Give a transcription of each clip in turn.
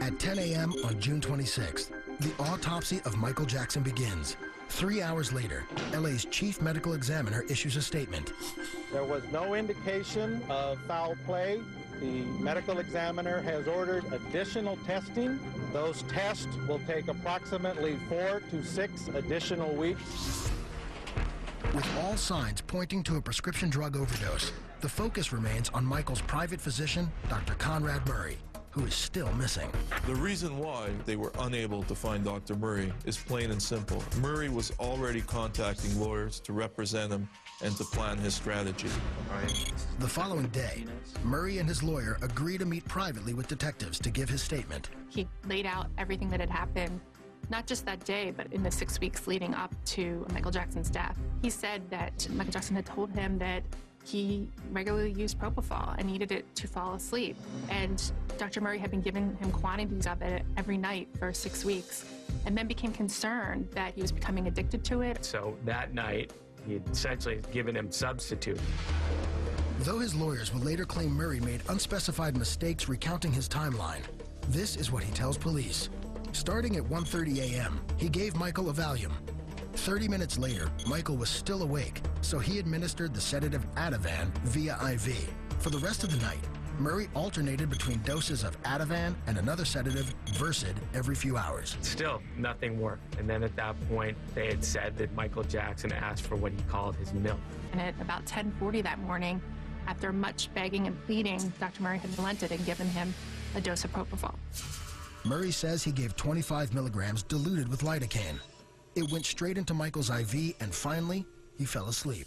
At 10 a.m. on June 26th, the autopsy of Michael Jackson begins. 3 hours later, LA's chief medical examiner issues a statement. There was no indication of foul play. The medical examiner has ordered additional testing. Those tests will take approximately 4 to 6 additional weeks. With all signs pointing to a prescription drug overdose, the focus remains on Michael's private physician, Dr. Conrad Murray, who is still missing. The reason why they were unable to find Dr. Murray is plain and simple. Murray was already contacting lawyers to represent him and to plan his strategy. The following day, Murray and his lawyer agree to meet privately with detectives to give his statement. He laid out everything that had happened, not just that day, but in the 6 weeks leading up to Michael Jackson's death. He said that Michael Jackson had told him that he regularly used propofol and needed it to fall asleep. And Dr. Murray had been giving him quantities of it every night for 6 weeks, and then became concerned that he was becoming addicted to it. So that night, he had essentially given him substitute. Though his lawyers will later claim Murray made unspecified mistakes recounting his timeline, this is what he tells police. Starting at 1:30 a.m., he gave Michael a Valium. 30 minutes later, Michael was still awake, so he administered the sedative Ativan via IV. For the rest of the night, Murray alternated between doses of Ativan and another sedative, Versed, every few hours. Still, nothing worked. And then at that point, they had said that Michael Jackson asked for what he called his milk. And at about 10:40 that morning, after much begging and pleading, Dr. Murray had relented and given him a dose of propofol. Murray says he gave 25 milligrams diluted with lidocaine. It went straight into Michael's IV, and finally, he fell asleep.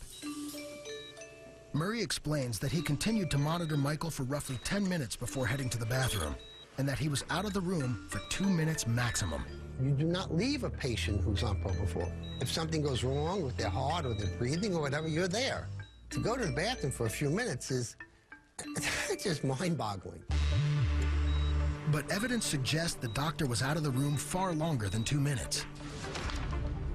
Murray explains that he continued to monitor Michael for roughly 10 minutes before heading to the bathroom, and that he was out of the room for 2 minutes maximum. You do not leave a patient who's on propofol. If something goes wrong with their heart or their breathing or whatever, you're there. To go to the bathroom for a few minutes is just mind-boggling. But evidence suggests the doctor was out of the room far longer than 2 minutes.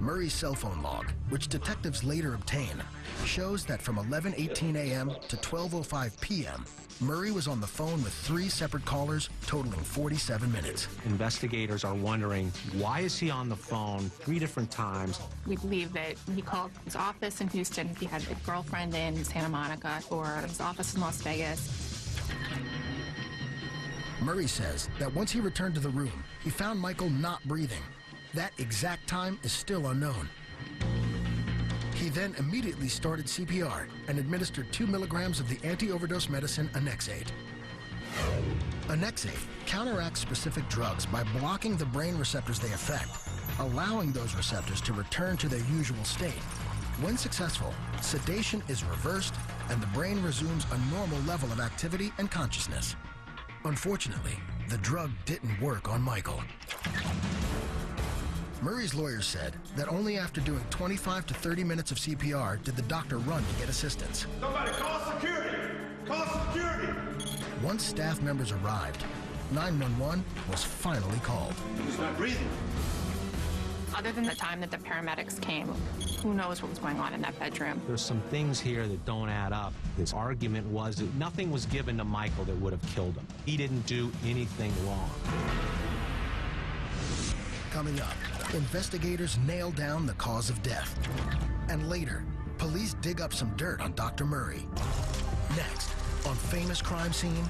Murray's cell phone log, which detectives later obtain, shows that from 11:18 a.m. to 12:05 p.m., Murray was on the phone with 3 separate callers, totaling 47 minutes. Investigators are wondering, why is he on the phone 3 different times? We believe that he called his office in Houston, he had a girlfriend in Santa Monica, or his office in Las Vegas. Murray says that once he returned to the room, he found Michael not breathing. That exact time is still unknown. He then immediately started CPR and administered 2 milligrams of the anti-overdose medicine Annexate. Annexate counteracts specific drugs by blocking the brain receptors they affect, allowing those receptors to return to their usual state. When successful, sedation is reversed and the brain resumes a normal level of activity and consciousness. Unfortunately, the drug didn't work on Michael. Murray's lawyers said that only after doing 25 to 30 minutes of CPR did the doctor run to get assistance. Somebody call security! Call security! Once staff members arrived, 911 was finally called. He's not breathing. Other than the time that the paramedics came, who knows what was going on in that bedroom. There's some things here that don't add up. His argument was that nothing was given to Michael that would have killed him. He didn't do anything wrong. Coming up, investigators nail down the cause of death. And later, police dig up some dirt on Dr. Murray. Next, on Famous Crime Scene.